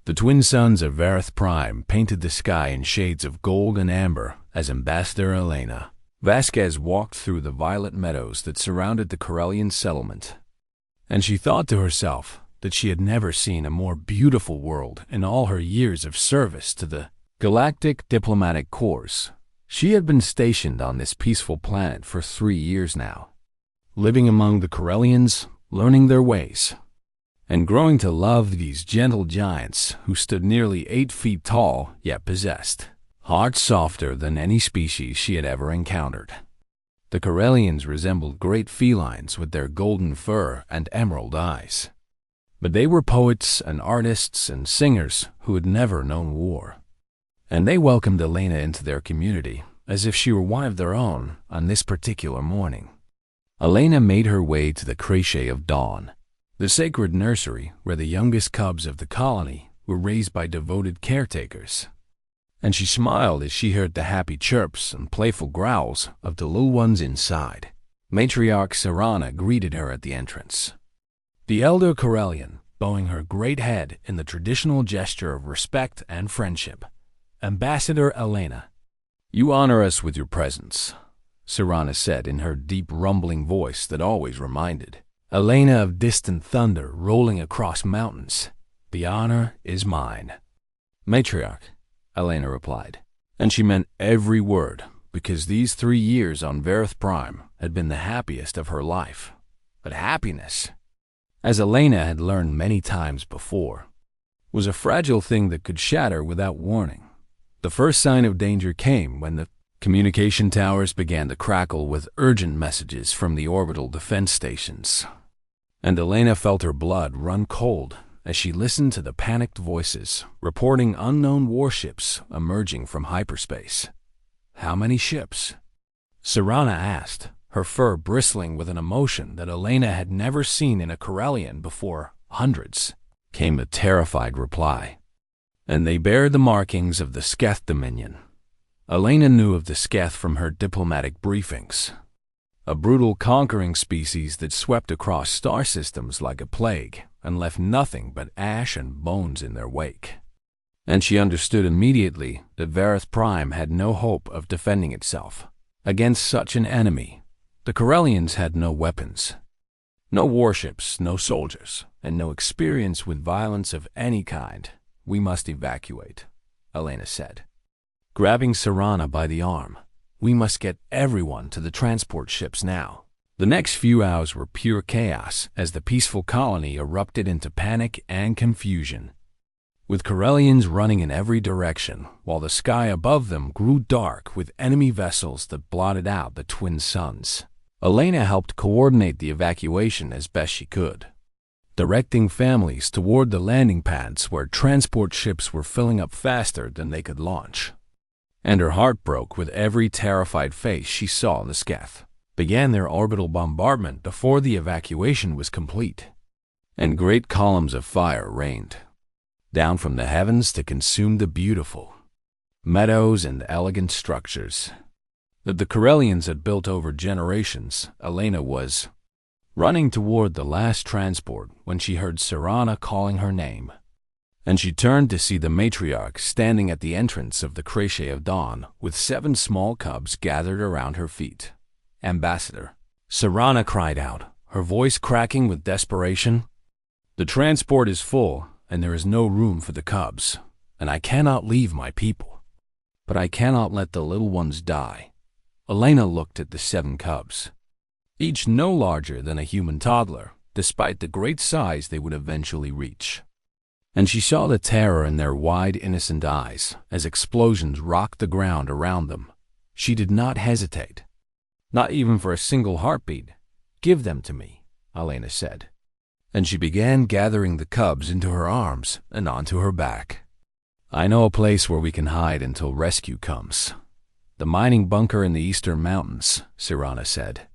The twin suns of Vareth Prime painted the sky in shades of gold and amber as Ambassador Elena Vasquez walked through the violet meadows that surrounded the Corellian settlement. And she thought to herself that she had never seen a more beautiful world in all her years of service to the Galactic Diplomatic Corps. She had been stationed on this peaceful planet for 3 years now, living among the Corellians, learning their ways, and growing to love these gentle giants who stood nearly 8 feet tall yet possessed hearts softer than any species she had ever encountered. The Corellians resembled great felines with their golden fur and emerald eyes. But they were poets and artists and singers who had never known war. And they welcomed Elena into their community as if she were one of their own on this particular morning. Elena made her way to the Crèche of Dawn, the sacred nursery where the youngest cubs of the colony were raised by devoted caretakers. And she smiled as she heard the happy chirps and playful growls of the little ones inside. Matriarch Serana greeted her at the entrance. The elder Corellian, bowing her great head in the traditional gesture of respect and friendship. Ambassador Elena, you honor us with your presence, Serana said in her deep rumbling voice that always reminded Elena of distant thunder rolling across mountains. The honor is mine. Matriarch, Elena replied, and she meant every word because these 3 years on Vareth Prime had been the happiest of her life. But happiness, as Elena had learned many times before, was a fragile thing that could shatter without warning. The first sign of danger came when the communication towers began to crackle with urgent messages from the orbital defense stations. And Elena felt her blood run cold as she listened to the panicked voices reporting unknown warships emerging from hyperspace. How many ships? Serana asked, her fur bristling with an emotion that Elena had never seen in a Corellian before. Hundreds, came the terrified reply. And they bear the markings of the Sketh Dominion. Elena knew of the Sketh from her diplomatic briefings, a brutal conquering species that swept across star systems like a plague and left nothing but ash and bones in their wake. And she understood immediately that Vareth Prime had no hope of defending itself against such an enemy. The Corellians had no weapons, no warships, no soldiers, and no experience with violence of any kind. We must evacuate, Elena said, grabbing Serana by the arm. We must get everyone to the transport ships now. The next few hours were pure chaos as the peaceful colony erupted into panic and confusion, with Corellians running in every direction while the sky above them grew dark with enemy vessels that blotted out the twin suns. Elena helped coordinate the evacuation as best she could, directing families toward the landing pads where transport ships were filling up faster than they could launch. And her heart broke with every terrified face she saw in the Sketh. Began their orbital bombardment before the evacuation was complete, and great columns of fire rained down from the heavens to consume the beautiful meadows and elegant structures that the Corellians had built over generations. Elena was running toward the last transport when she heard Serana calling her name, and she turned to see the matriarch standing at the entrance of the Crèche of Dawn with 7 small cubs gathered around her feet. Ambassador, Serana cried out, her voice cracking with desperation. The transport is full, and there is no room for the cubs, and I cannot leave my people. But I cannot let the little ones die. Elena looked at the 7 cubs, each no larger than a human toddler, despite the great size they would eventually reach. And she saw the terror in their wide, innocent eyes as explosions rocked the ground around them. She did not hesitate, not even for a single heartbeat. Give them to me, Elena said. And she began gathering the cubs into her arms and onto her back. I know a place where we can hide until rescue comes. The mining bunker in the eastern mountains, Serana said,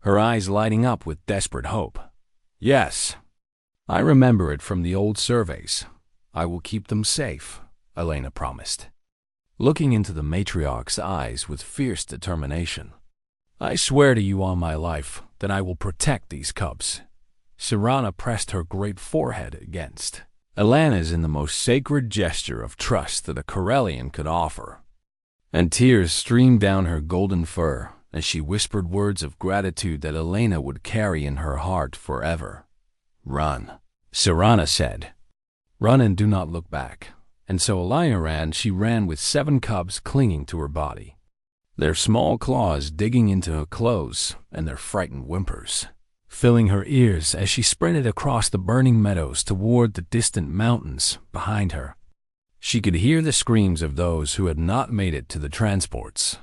her eyes lighting up with desperate hope. Yes, I remember it from the old surveys. I will keep them safe, Elena promised, looking into the matriarch's eyes with fierce determination. I swear to you on my life that I will protect these cubs. Serana pressed her great forehead against Elena's in the most sacred gesture of trust that a Corellian could offer, and tears streamed down her golden fur as she whispered words of gratitude that Elena would carry in her heart forever. "Run," Serana said. "Run and do not look back." And so Elena ran. She ran with 7 cubs clinging to her body, their small claws digging into her clothes and their frightened whimpers filling her ears as she sprinted across the burning meadows toward the distant mountains behind her. She could hear the screams of those who had not made it to the transports,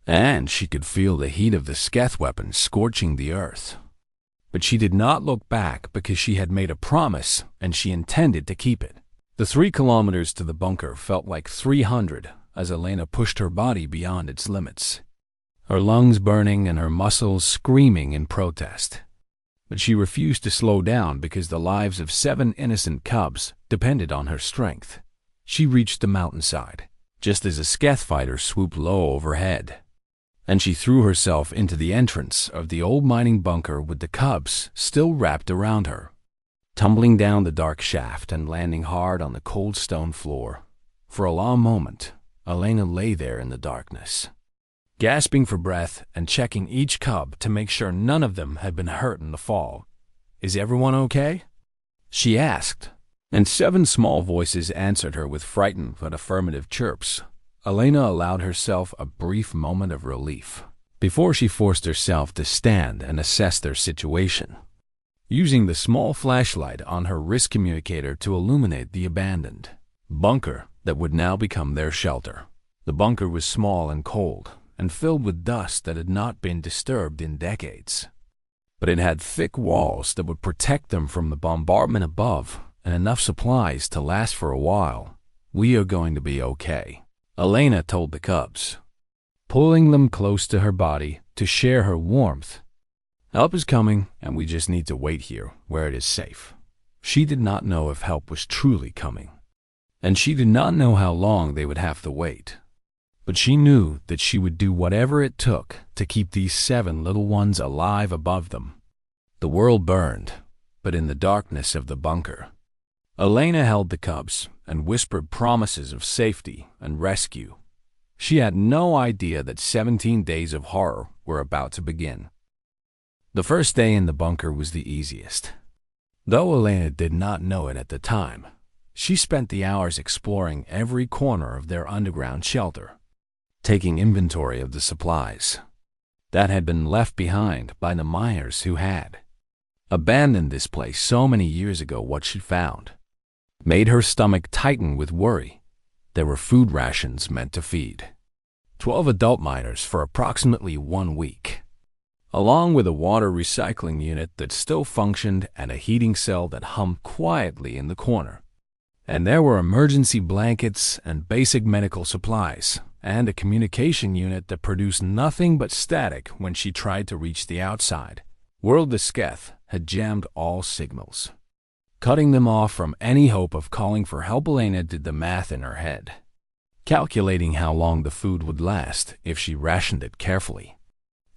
and she could feel the heat of the Sketh weapons scorching the earth. But she did not look back because she had made a promise and she intended to keep it. The 3 kilometers to the bunker felt like 300 as Elena pushed her body beyond its limits, her lungs burning and her muscles screaming in protest. But she refused to slow down because the lives of 7 innocent cubs depended on her strength. She reached the mountainside, just as a Sketh fighter swooped low overhead, and she threw herself into the entrance of the old mining bunker with the cubs still wrapped around her, tumbling down the dark shaft and landing hard on the cold stone floor. For a long moment, Elena lay there in the darkness, gasping for breath and checking each cub to make sure none of them had been hurt in the fall. "Is everyone okay?" she asked, and 7 small voices answered her with frightened but affirmative chirps. Elena allowed herself a brief moment of relief before she forced herself to stand and assess their situation, using the small flashlight on her wrist communicator to illuminate the abandoned bunker that would now become their shelter. The bunker was small and cold and filled with dust that had not been disturbed in decades, but it had thick walls that would protect them from the bombardment above and enough supplies to last for a while. "We are going to be okay," Elena told the cubs, pulling them close to her body to share her warmth. "Help is coming, and we just need to wait here where it is safe." She did not know if help was truly coming, and she did not know how long they would have to wait. But she knew that she would do whatever it took to keep these 7 little ones alive above them. The world burned, but in the darkness of the bunker, Elena held the cubs and whispered promises of safety and rescue. She had no idea that 17 days of horror were about to begin. The first day in the bunker was the easiest, though Elena did not know it at the time. She spent the hours exploring every corner of their underground shelter, taking inventory of the supplies that had been left behind by the miners who had abandoned this place so many years ago. What she found made her stomach tighten with worry. There were food rations meant to feed 12 adult miners for approximately 1 week, along with a water recycling unit that still functioned and a heating cell that hummed quietly in the corner. And there were emergency blankets and basic medical supplies, and a communication unit that produced nothing but static when she tried to reach the outside world. The Sketh had jammed all signals, cutting them off from any hope of calling for help. Elena did the math in her head, calculating how long the food would last if she rationed it carefully.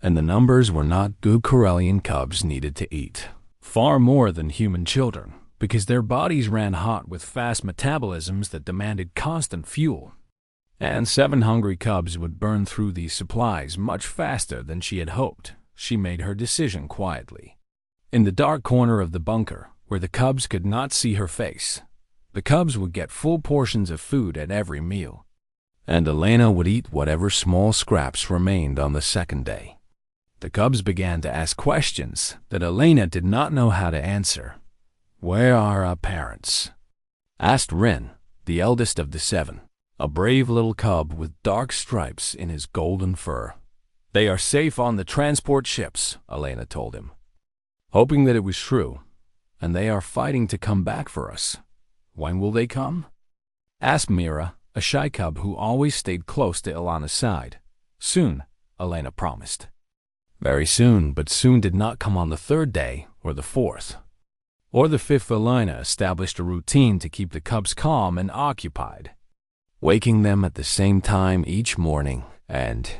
And the numbers were not good. Corellian cubs needed to eat far more than human children, because their bodies ran hot with fast metabolisms that demanded constant fuel. And 7 hungry cubs would burn through these supplies much faster than she had hoped. She made her decision quietly, in the dark corner of the bunker, where the cubs could not see her face. The cubs would get full portions of food at every meal, and Elena would eat whatever small scraps remained on the second day. The cubs began to ask questions that Elena did not know how to answer. "Where are our parents?" asked Rin, the eldest of the 7, a brave little cub with dark stripes in his golden fur. "They are safe on the transport ships," Elena told him, hoping that it was true. "And they are fighting to come back for us." "When will they come?" asked Mira, a shy cub who always stayed close to Ilana's side. "Soon," Elena promised. Very soon, but soon did not come on the 3rd day, or the 4th, or the 5th. Elena established a routine to keep the cubs calm and occupied, waking them at the same time each morning and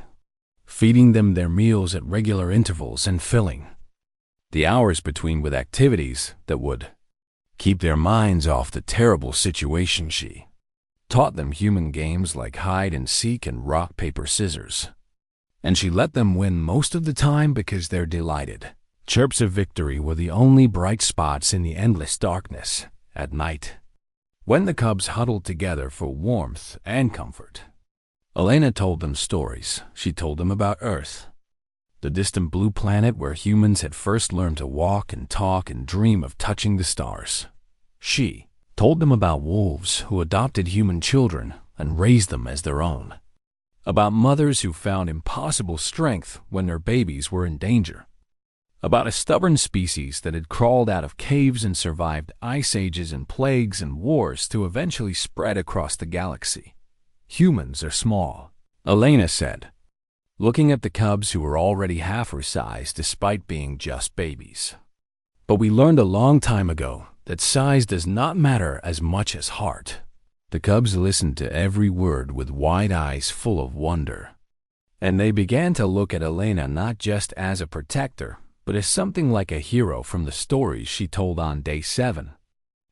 feeding them their meals at regular intervals and filling the hours between with activities that would keep their minds off the terrible situation. She taught them human games like hide and seek and rock, paper, scissors. And she let them win most of the time because they're delighted. Chirps of victory were the only bright spots in the endless darkness at night, when the cubs huddled together for warmth and comfort. Elena told them stories. She told them about Earth, the distant blue planet where humans had first learned to walk and talk and dream of touching the stars. She told them about wolves who adopted human children and raised them as their own, about mothers who found impossible strength when their babies were in danger, about a stubborn species that had crawled out of caves and survived ice ages and plagues and wars to eventually spread across the galaxy. Humans are small, Elena said, looking at the cubs who were already half her size despite being just babies. But we learned a long time ago that size does not matter as much as heart. The cubs listened to every word with wide eyes full of wonder, and they began to look at Elena not just as a protector, but as something like a hero from the stories she told on day 7.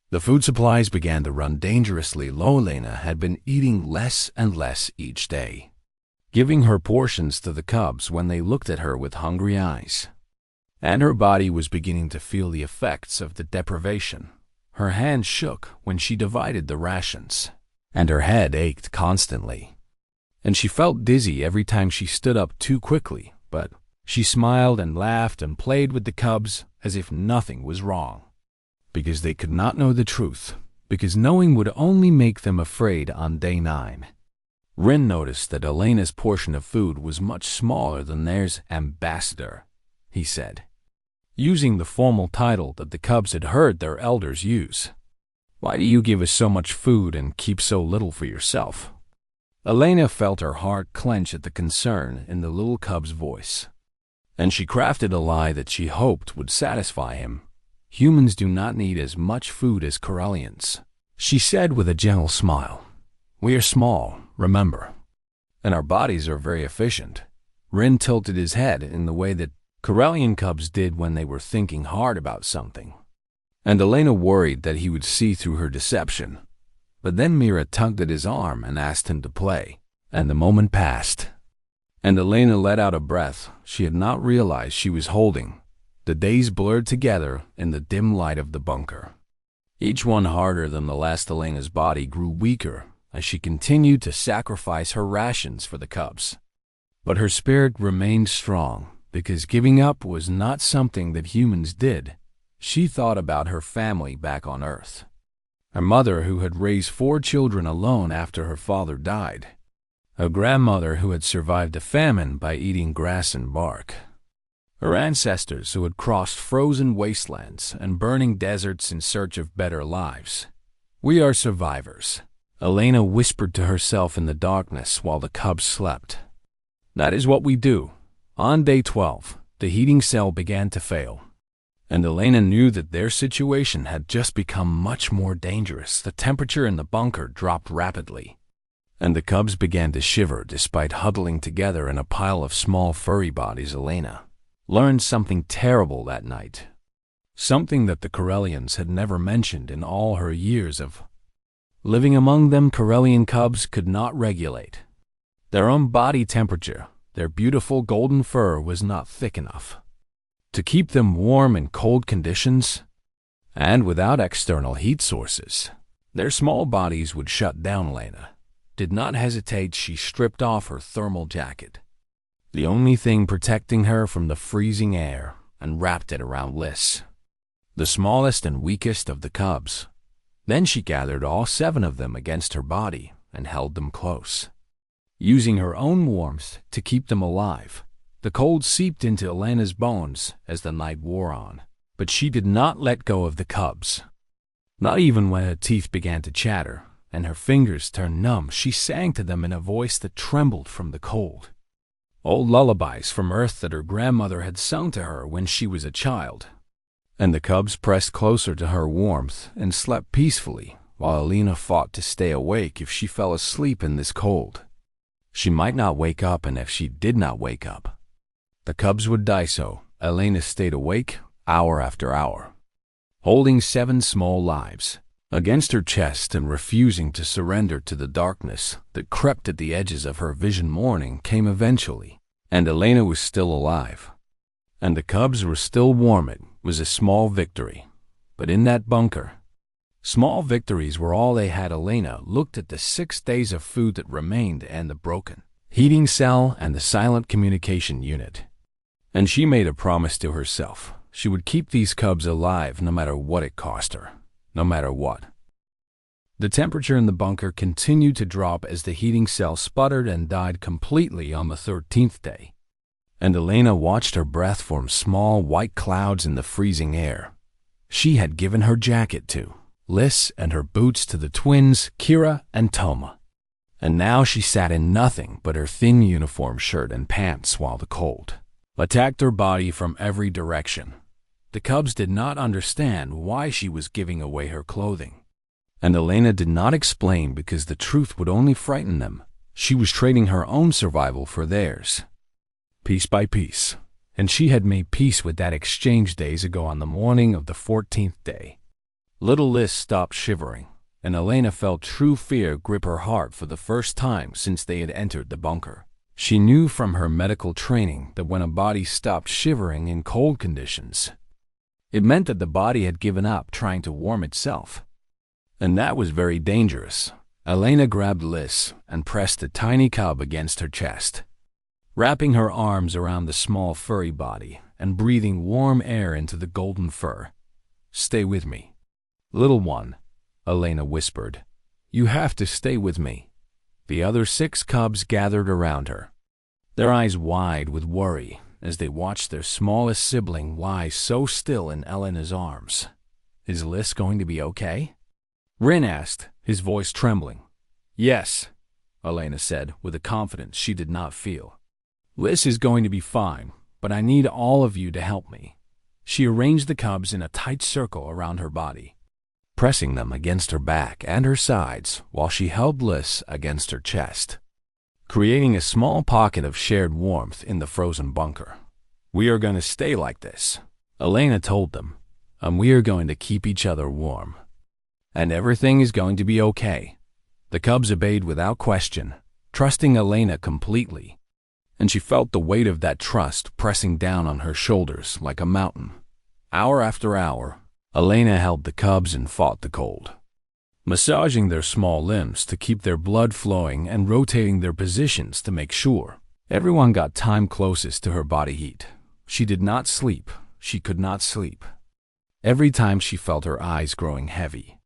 The food supplies began to run dangerously low. Elena had been eating less and less each day, giving her portions to the cubs when they looked at her with hungry eyes. And her body was beginning to feel the effects of the deprivation. Her hands shook when she divided the rations, and her head ached constantly. And she felt dizzy every time she stood up too quickly, but she smiled and laughed and played with the cubs as if nothing was wrong, because they could not know the truth, because knowing would only make them afraid on day 9. Rin noticed that Elena's portion of food was much smaller than theirs. Ambassador, he said, using the formal title that the cubs had heard their elders use. Why do you give us so much food and keep so little for yourself? Elena felt her heart clench at the concern in the little cub's voice, and she crafted a lie that she hoped would satisfy him. Humans do not need as much food as Corellians, she said with a gentle smile. We are small, remember, and our bodies are very efficient. Rin tilted his head in the way that Corellian cubs did when they were thinking hard about something, and Elena worried that he would see through her deception. But then Mira tugged at his arm and asked him to play, and the moment passed, and Elena let out a breath she had not realized she was holding. The days blurred together in the dim light of the bunker, each one harder than the last. Elena's body grew weaker as she continued to sacrifice her rations for the cubs. But her spirit remained strong, because giving up was not something that humans did. She thought about her family back on Earth, her mother who had raised 4 children alone after her father died, her grandmother who had survived a famine by eating grass and bark, her ancestors who had crossed frozen wastelands and burning deserts in search of better lives. We are survivors, Elena whispered to herself in the darkness while the cubs slept. That is what we do. On day 12, the heating cell began to fail, and Elena knew that their situation had just become much more dangerous. The temperature in the bunker dropped rapidly, and the cubs began to shiver despite huddling together in a pile of small furry bodies. Elena learned something terrible that night, something that the Corellians had never mentioned in all her years of living among them. Corellian cubs could not regulate their own body temperature. Their beautiful golden fur was not thick enough to keep them warm in cold conditions, and without external heat sources, their small bodies would shut down. Elena did not hesitate. She stripped off her thermal jacket, the only thing protecting her from the freezing air, and wrapped it around Liz, the smallest and weakest of the cubs. Then she gathered all 7 of them against her body and held them close, using her own warmth to keep them alive. The cold seeped into Elena's bones as the night wore on, but she did not let go of the cubs. Not even when her teeth began to chatter and her fingers turned numb. She sang to them in a voice that trembled from the cold, old lullabies from Earth that her grandmother had sung to her when she was a child. And the cubs pressed closer to her warmth and slept peacefully, while Elena fought to stay awake if she fell asleep in this cold. She might not wake up, and if she did not wake up, the cubs would die. So Elena stayed awake hour after hour, holding 7 small lives against her chest and refusing to surrender to the darkness that crept at the edges of her vision. Morning came eventually, and Elena was still alive, and the cubs were still warm. It was a small victory, but in that bunker, small victories were all they had. Elena looked at the 6 days of food that remained and the broken heating cell and the silent communication unit, and she made a promise to herself. She would keep these cubs alive no matter what it cost her, no matter what. The temperature in the bunker continued to drop as the heating cell sputtered and died completely on the 13th day, and Elena watched her breath form small white clouds in the freezing air. She had given her jacket to Liz and her boots to the twins, Kira and Toma, and now she sat in nothing but her thin uniform shirt and pants while the cold attacked her body from every direction. The cubs did not understand why she was giving away her clothing, and Elena did not explain because the truth would only frighten them. She was trading her own survival for theirs, piece by piece, and she had made peace with that exchange days ago. On the morning of the 14th day, little Liz stopped shivering, and Elena felt true fear grip her heart for the first time since they had entered the bunker. She knew from her medical training that when a body stopped shivering in cold conditions, it meant that the body had given up trying to warm itself, and that was very dangerous. Elena grabbed Liz and pressed the tiny cub against her chest, wrapping her arms around the small furry body and breathing warm air into the golden fur. "Stay with me, little one," Elena whispered. "You have to stay with me." The other 6 cubs gathered around her, their eyes wide with worry as they watched their smallest sibling lie so still in Elena's arms. "Is Liz going to be okay?" Rin asked, his voice trembling. "Yes," Elena said with a confidence she did not feel. "Liz is going to be fine, but I need all of you to help me." She arranged the cubs in a tight circle around her body, pressing them against her back and her sides while she held Liz against her chest, creating a small pocket of shared warmth in the frozen bunker. "We are going to stay like this," Elena told them, "and we are going to keep each other warm. And everything is going to be okay." The cubs obeyed without question, trusting Elena completely, and she felt the weight of that trust pressing down on her shoulders like a mountain. Hour after hour, Elena held the cubs and fought the cold, massaging their small limbs to keep their blood flowing and rotating their positions to make sure everyone got time closest to her body heat. She did not sleep. She could not sleep. Every time she felt her eyes growing heavy,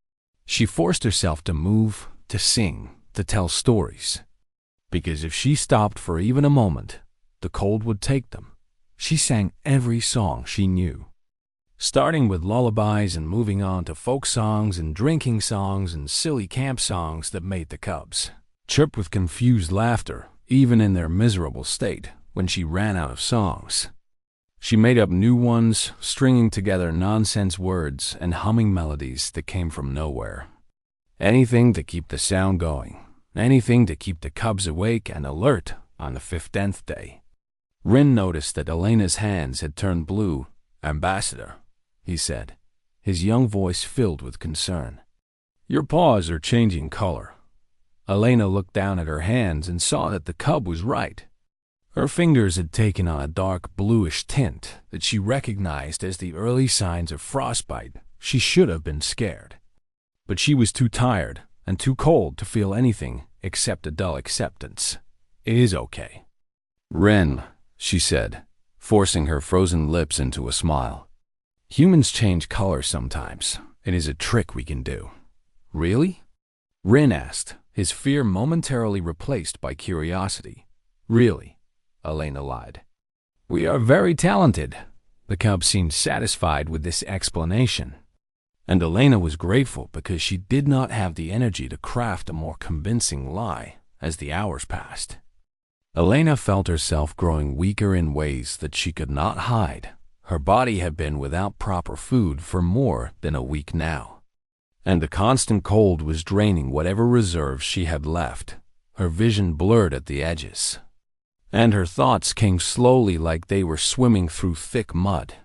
she forced herself to move, to sing, to tell stories, because if she stopped for even a moment, the cold would take them. She sang every song she knew, starting with lullabies and moving on to folk songs and drinking songs and silly camp songs that made the cubs chirp with confused laughter, even in their miserable state. When she ran out of songs, she made up new ones, stringing together nonsense words and humming melodies that came from nowhere. Anything to keep the sound going, anything to keep the cubs awake and alert on the 15th day. Rin noticed that Elena's hands had turned blue. "Ambassador," he said, his young voice filled with concern, "your paws are changing color." Elena looked down at her hands and saw that the cub was right. Her fingers had taken on a dark bluish tint that she recognized as the early signs of frostbite. She should have been scared, but she was too tired and too cold to feel anything except a dull acceptance. "It is okay, Ren," she said, forcing her frozen lips into a smile. "Humans change color sometimes. It is a trick we can do." "Really?" Ren asked, his fear momentarily replaced by curiosity. "Really?" Elena lied. "We are very talented." The cub seemed satisfied with this explanation, and Elena was grateful because she did not have the energy to craft a more convincing lie. As the hours passed, Elena felt herself growing weaker in ways that she could not hide. Her body had been without proper food for more than a week now, and the constant cold was draining whatever reserves she had left. Her vision blurred at the edges, and her thoughts came slowly like they were swimming through thick mud.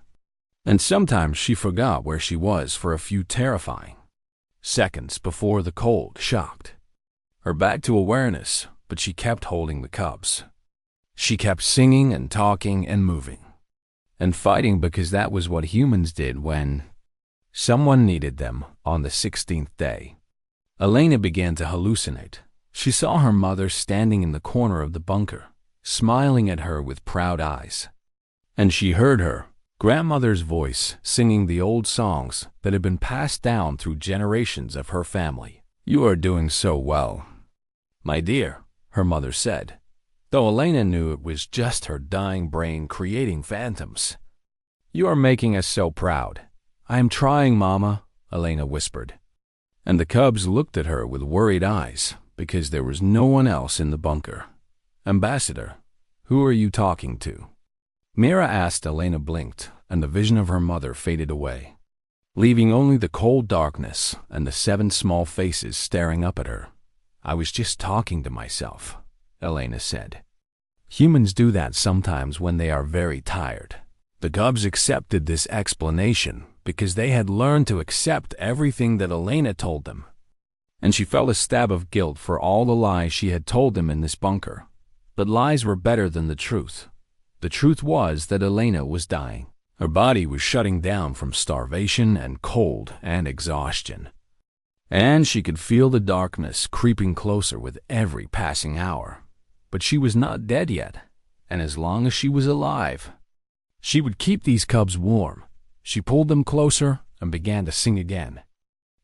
And sometimes she forgot where she was for a few terrifying seconds before the cold shocked her back to awareness, but she kept holding the cubs. She kept singing and talking and moving and fighting because that was what humans did when someone needed them on the 16th day. Elena began to hallucinate. She saw her mother standing in the corner of the bunker, smiling at her with proud eyes. And she heard her grandmother's voice singing the old songs that had been passed down through generations of her family. "You are doing so well, my dear," her mother said, though Elena knew it was just her dying brain creating phantoms. "You are making us so proud." "I am trying, Mama," Elena whispered. And the cubs looked at her with worried eyes because there was no one else in the bunker. "Ambassador, who are you talking to?" Mira asked. Elena blinked, and the vision of her mother faded away, leaving only the cold darkness and the 7 small faces staring up at her. "I was just talking to myself," Elena said. "Humans do that sometimes when they are very tired." The cubs accepted this explanation because they had learned to accept everything that Elena told them. And she felt a stab of guilt for all the lies she had told them in this bunker. But lies were better than the truth. The truth was that Elena was dying. Her body was shutting down from starvation and cold and exhaustion. And she could feel the darkness creeping closer with every passing hour. But she was not dead yet, and as long as she was alive, she would keep these cubs warm. She pulled them closer and began to sing again.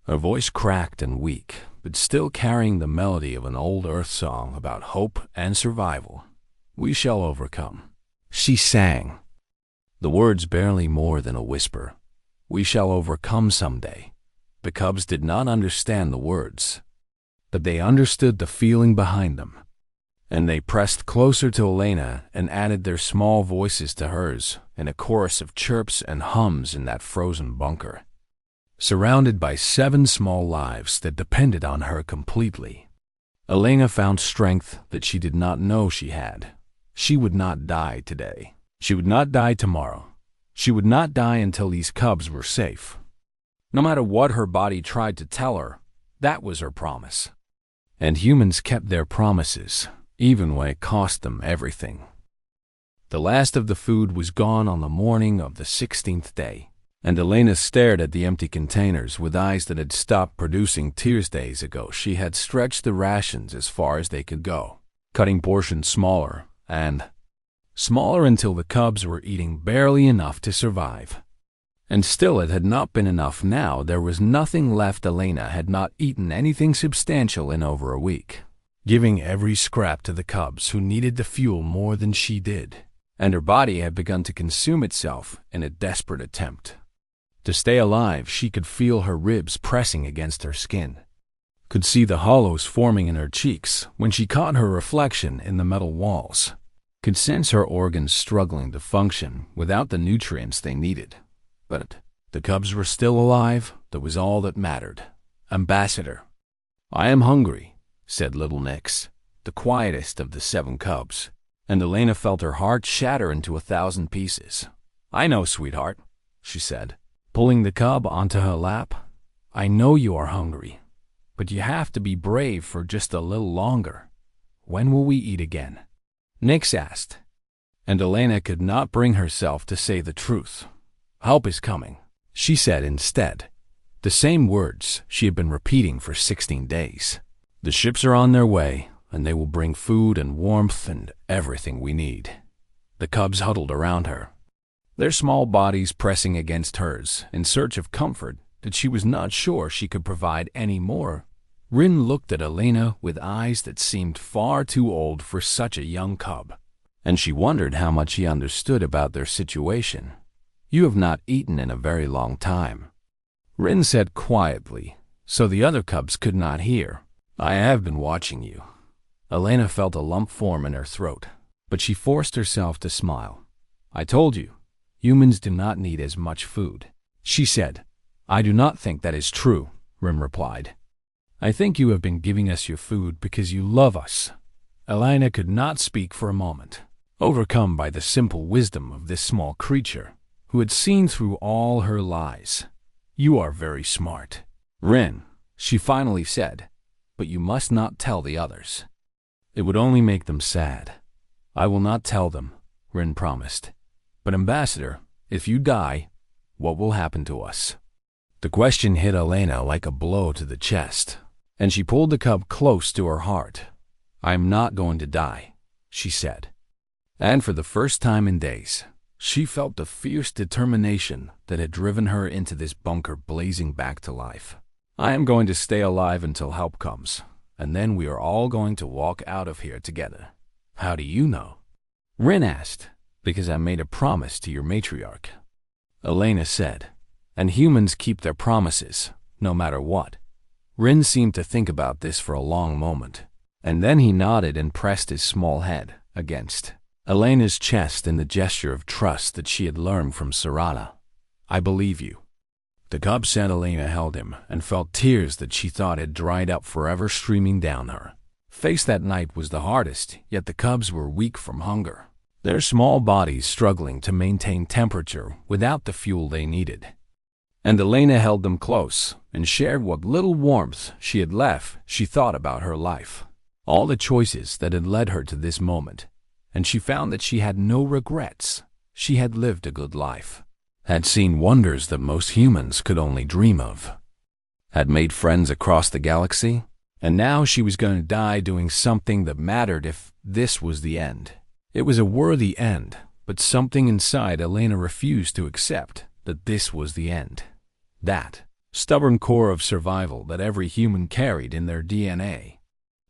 Her voice cracked and weak, but still carrying the melody of an old earth song about hope and survival. "We shall overcome," she sang, the words barely more than a whisper. "We shall overcome someday." The cubs did not understand the words, but they understood the feeling behind them. And they pressed closer to Elena and added their small voices to hers in a chorus of chirps and hums in that frozen bunker, surrounded by 7 small lives that depended on her completely. Elena found strength that she did not know she had. She would not die today. She would not die tomorrow. She would not die until these cubs were safe. No matter what her body tried to tell her, that was her promise. And humans kept their promises, even when it cost them everything. The last of the food was gone on the morning of the 16th day, and Elena stared at the empty containers with eyes that had stopped producing tears days ago. She had stretched the rations as far as they could go, cutting portions smaller and smaller until the cubs were eating barely enough to survive. And still it had not been enough. Now there was nothing left. Elena had not eaten anything substantial in over a week, giving every scrap to the cubs who needed the fuel more than she did, and her body had begun to consume itself in a desperate attempt to stay alive. She could feel her ribs pressing against her skin, could see the hollows forming in her cheeks when she caught her reflection in the metal walls, could sense her organs struggling to function without the nutrients they needed. But the cubs were still alive. That was all that mattered. "Ambassador, I am hungry," said Little Nix, the quietest of the 7 cubs, and Elena felt her heart shatter into 1,000 pieces. "I know, sweetheart," she said, pulling the cub onto her lap. "I know you are hungry, but you have to be brave for just a little longer. When will we eat again?" Nix asked, and Elena could not bring herself to say the truth. "Help is coming," she said instead, the same words she had been repeating for 16 days. "The ships are on their way, and they will bring food and warmth and everything we need." The cubs huddled around her, their small bodies pressing against hers in search of comfort that she was not sure she could provide any more. Rin looked at Elena with eyes that seemed far too old for such a young cub, and she wondered how much he understood about their situation. "You have not eaten in a very long time," Rin said quietly, so the other cubs could not hear. "I have been watching you." Elena felt a lump form in her throat, but she forced herself to smile. "I told you, humans do not need as much food," she said. "I do not think that is true," Rin replied. "I think you have been giving us your food because you love us." Elena could not speak for a moment, overcome by the simple wisdom of this small creature. who had seen through all her lies. "You are very smart, Rin," she finally said, "but you must not tell the others. It would only make them sad." "I will not tell them," Rin promised. "But Ambassador, if you die, what will happen to us?" The question hit Elena like a blow to the chest, and she pulled the cub close to her heart. "I am not going to die," she said. And for the first time in days, she felt the fierce determination that had driven her into this bunker blazing back to life. "I am going to stay alive until help comes, and then we are all going to walk out of here together." "How do you know?" Rin asked. "Because I made a promise to your matriarch," Elena said. "And humans keep their promises, no matter what." Rin seemed to think about this for a long moment, and then he nodded and pressed his small head against Elena's chest in the gesture of trust that she had learned from Sarada. "I believe you." The cub said. Elena held him and felt tears that she thought had dried up forever streaming down her face. That night was the hardest, yet the cubs were weak from hunger, their small bodies struggling to maintain temperature without the fuel they needed. And Elena held them close and shared what little warmth she had left. She thought about her life, all the choices that had led her to this moment, and she found that she had no regrets. She had lived a good life, had seen wonders that most humans could only dream of, had made friends across the galaxy, and now she was going to die doing something that mattered. If this was the end, it was a worthy end, but something inside Elena refused to accept that this was the end. That stubborn core of survival that every human carried in their DNA,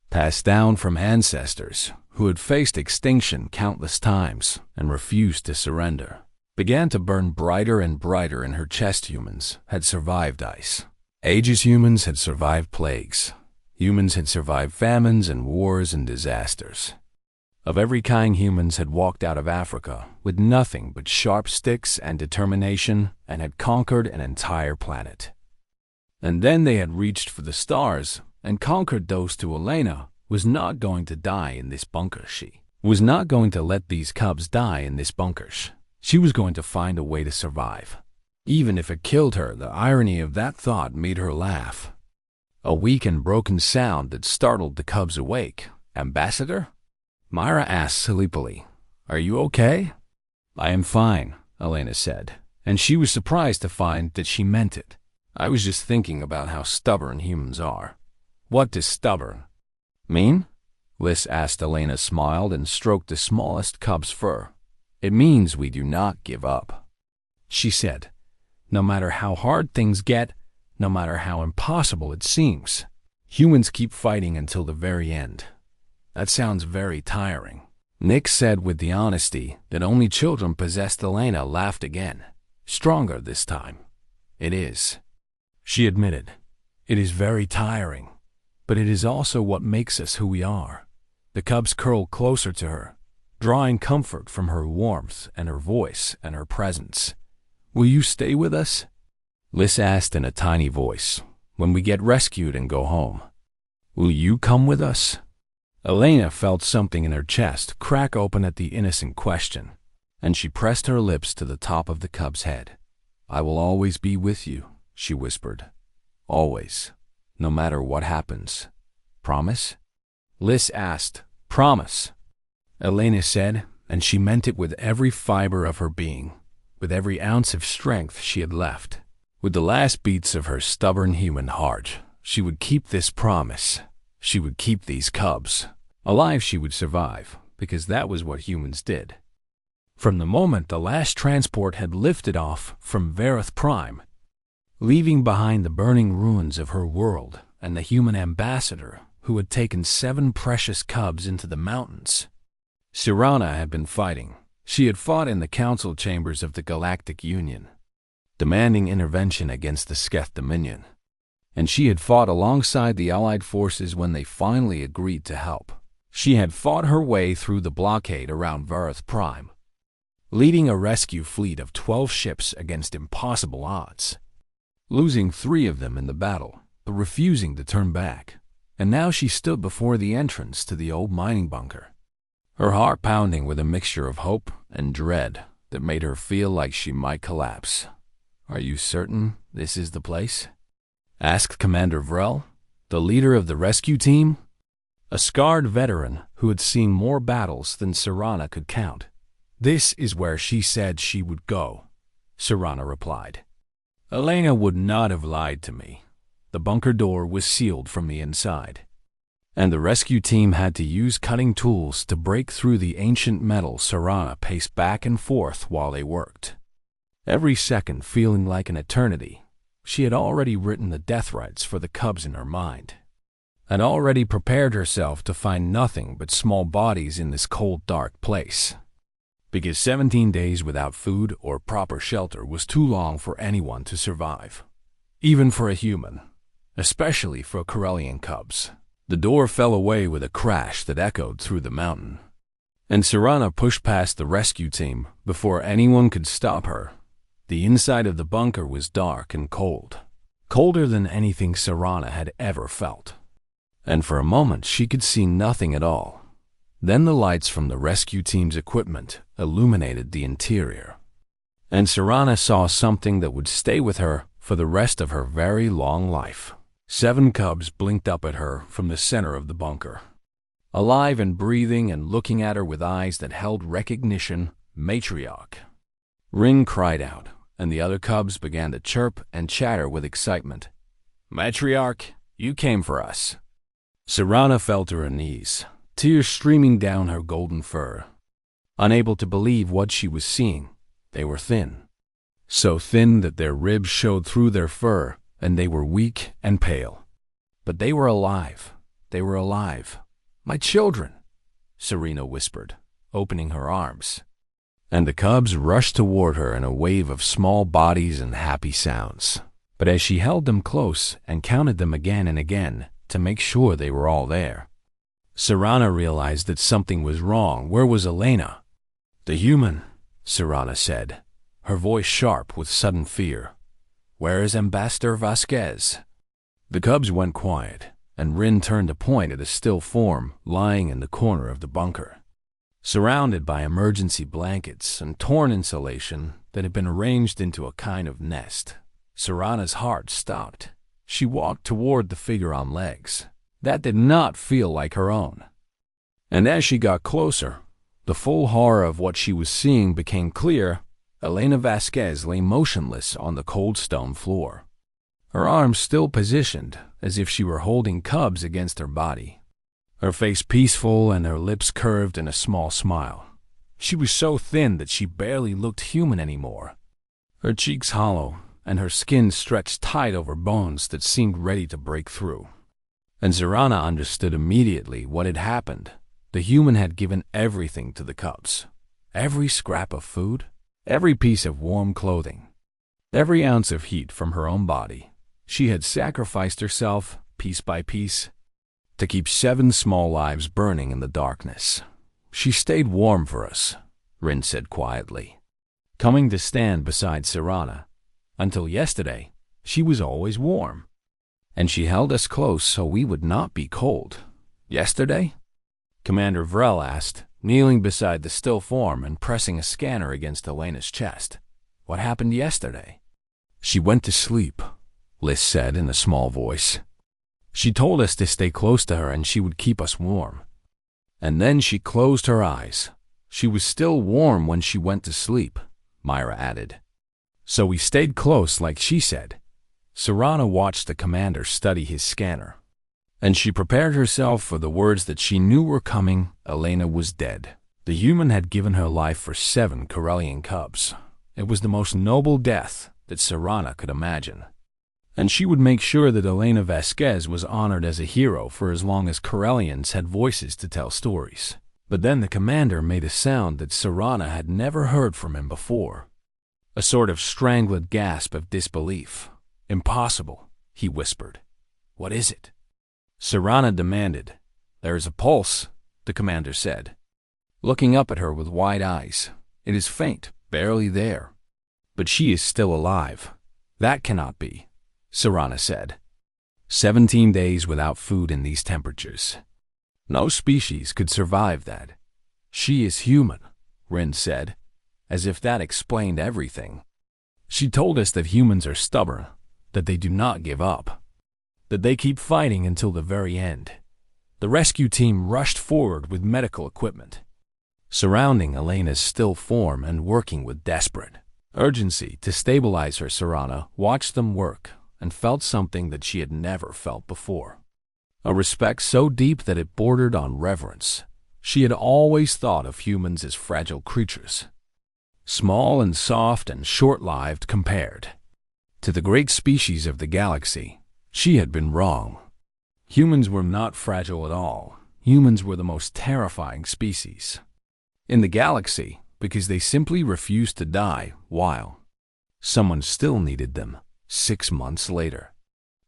passed down from ancestors who had faced extinction countless times and refused to surrender, began to burn brighter and brighter in her chest. Humans had survived ice. Ages humans had survived plagues. Humans had survived famines and wars and disasters. Of every kind, humans had walked out of Africa with nothing but sharp sticks and determination and had conquered an entire planet. And then they had reached for the stars and conquered those too. Elena was not going to die in this bunker. She was not going to let these cubs die in this bunker. She was going to find a way to survive, even if it killed her. The irony of that thought made her laugh. A weak and broken sound that startled the cubs awake. "Ambassador?" Myra asked sleepily. "Are you okay?" "I am fine," Elena said, and she was surprised to find that she meant it. "I was just thinking about how stubborn humans are." "What does stubborn mean?" Liz asked. Elena smiled and stroked the smallest cub's fur. "It means we do not give up," she said. "No matter how hard things get, no matter how impossible it seems, humans keep fighting until the very end." "That sounds very tiring," Nick said with the honesty that only children possessed. Elena laughed again, stronger this time. "It is," she admitted. "It is very tiring, but it is also what makes us who we are." The cubs curled closer to her, drawing comfort from her warmth and her voice and her presence. "Will you stay with us?" Liz asked in a tiny voice. "When we get rescued and go home, will you come with us?" Elena felt something in her chest crack open at the innocent question, and she pressed her lips to the top of the cub's head. "I will always be with you," she whispered. "Always, no matter what happens. Promise?" Liz asked. "Promise," Elena said, and she meant it with every fiber of her being, with every ounce of strength she had left. With the last beats of her stubborn human heart, she would keep this promise. She would keep these cubs. Alive, she would survive, because that was what humans did. From the moment the last transport had lifted off from Vareth Prime, leaving behind the burning ruins of her world and the human ambassador who had taken 7 precious cubs into the mountains, Sirana had been fighting. She had fought in the council chambers of the Galactic Union, demanding intervention against the Sketh Dominion, and she had fought alongside the Allied forces when they finally agreed to help. She had fought her way through the blockade around Vareth Prime, leading a rescue fleet of 12 ships against impossible odds, losing 3 of them in the battle, but refusing to turn back. And now she stood before the entrance to the old mining bunker, her heart pounding with a mixture of hope and dread that made her feel like she might collapse. "Are you certain this is the place?" asked Commander Vrel, the leader of the rescue team, a scarred veteran who had seen more battles than Serana could count. "This is where she said she would go," Serana replied. "Elena would not have lied to me. The bunker door was sealed from the inside, and the rescue team had to use cutting tools to break through the ancient metal." Serana paced back and forth while they worked, every second feeling like an eternity. She had already written the death rites for the cubs in her mind, and already prepared herself to find nothing but small bodies in this cold, dark place, because 17 days without food or proper shelter was too long for anyone to survive, even for a human, especially for Corellian cubs. The door fell away with a crash that echoed through the mountain, and Serana pushed past the rescue team before anyone could stop her. The inside of the bunker was dark and cold, colder than anything Serana had ever felt, and for a moment she could see nothing at all. Then the lights from the rescue team's equipment illuminated the interior, and Serana saw something that would stay with her for the rest of her very long life. 7 cubs blinked up at her from the center of the bunker, alive and breathing and looking at her with eyes that held recognition. "Matriarch!" Ring cried out, and the other cubs began to chirp and chatter with excitement. "Matriarch, you came for us." Serana fell to her knees, tears streaming down her golden fur, unable to believe what she was seeing. They were thin, so thin that their ribs showed through their fur, and they were weak and pale. But they were alive. They were alive. "My children," Serena whispered, opening her arms. And the cubs rushed toward her in a wave of small bodies and happy sounds. But as she held them close and counted them again and again to make sure they were all there, Serana realized that something was wrong. Where was Elena? "The human," Serana said, her voice sharp with sudden fear. "Where is Ambassador Vasquez?" The cubs went quiet, and Rin turned to point at a still form lying in the corner of the bunker, surrounded by emergency blankets and torn insulation that had been arranged into a kind of nest. Serana's heart stopped. She walked toward the figure on legs that did not feel like her own. And as she got closer, the full horror of what she was seeing became clear. Elena Vasquez lay motionless on the cold stone floor, her arms still positioned as if she were holding cubs against her body, her face peaceful and her lips curved in a small smile. She was so thin that she barely looked human anymore, her cheeks hollow and her skin stretched tight over bones that seemed ready to break through. And Serana understood immediately what had happened. The human had given everything to the cubs. Every scrap of food, every piece of warm clothing, every ounce of heat from her own body. She had sacrificed herself, piece by piece, to keep 7 small lives burning in the darkness. "She stayed warm for us," Rin said quietly, coming to stand beside Serana. "Until yesterday, she was always warm, and she held us close so we would not be cold." "Yesterday?" Commander Vrel asked, kneeling beside the still form and pressing a scanner against Elena's chest. "What happened yesterday?" "She went to sleep," Liz said in a small voice. "She told us to stay close to her and she would keep us warm. And then she closed her eyes. She was still warm when she went to sleep," Myra added. "So we stayed close like she said." Serana watched the commander study his scanner, and she prepared herself for the words that she knew were coming. Elena was dead. The human had given her life for 7 Corellian cubs. It was the most noble death that Serana could imagine, and she would make sure that Elena Vasquez was honored as a hero for as long as Corellians had voices to tell stories. But then the commander made a sound that Serana had never heard from him before, a sort of strangled gasp of disbelief. "Impossible," he whispered. "What is it?" Serana demanded. "There is a pulse," the commander said, looking up at her with wide eyes. "It is faint, barely there. But she is still alive." "That cannot be," Serana said. 17 days without food in these temperatures. No species could survive that. "She is human," Rin said, as if that explained everything. She told us that humans are stubborn, that they do not give up, that they keep fighting until the very end. The rescue team rushed forward with medical equipment, surrounding Elena's still form and working with desperate urgency to stabilize her. Sarana watched them work and felt something that she had never felt before. A respect so deep that it bordered on reverence. She had always thought of humans as fragile creatures, small and soft and short-lived compared to the great species of the galaxy. She had been wrong. Humans were not fragile at all. Humans were the most terrifying species in the galaxy because they simply refused to die while someone still needed them. 6 months later,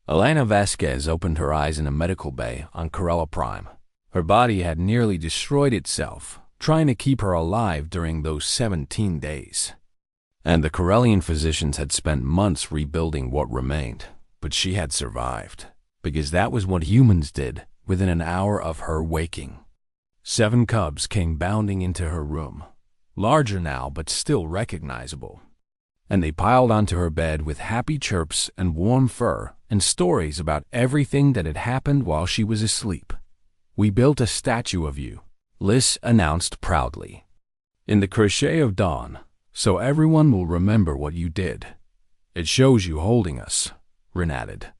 Elena Vasquez opened her eyes in a medical bay on Corella Prime. Her body had nearly destroyed itself, trying to keep her alive during those 17 days. And the Corellian physicians had spent months rebuilding what remained. But she had survived, because that was what humans did within an hour of her waking. 7 cubs came bounding into her room, larger now but still recognizable. And they piled onto her bed with happy chirps and warm fur and stories about everything that had happened while she was asleep. "We built a statue of you," Liz announced proudly, "in the crochet of dawn, so everyone will remember what you did. It shows you holding us," Rin added,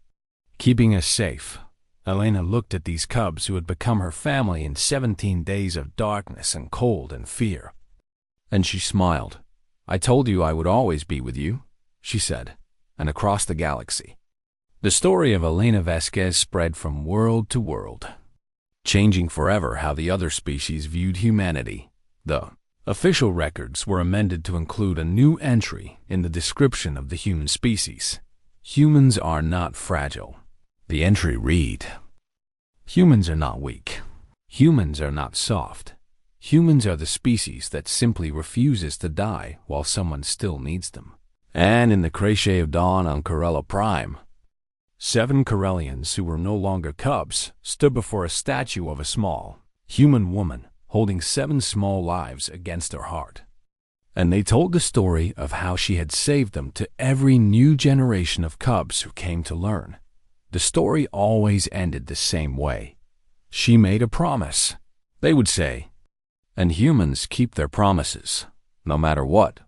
"keeping us safe." Elena looked at these cubs who had become her family in 17 days of darkness and cold and fear. And she smiled. "I told you I would always be with you," she said, and across the galaxy, the story of Elena Vasquez spread from world to world, changing forever how the other species viewed humanity. The official records were amended to include a new entry in the description of the human species. Humans are not fragile. The entry read, "Humans are not weak. Humans are not soft. Humans are the species that simply refuses to die while someone still needs them." And in the crochet of dawn on Corella Prime, 7 Corellians who were no longer cubs stood before a statue of a small, human woman holding 7 small lives against her heart. And they told the story of how she had saved them to every new generation of cubs who came to learn. The story always ended the same way. She made a promise, they would say, and humans keep their promises, no matter what.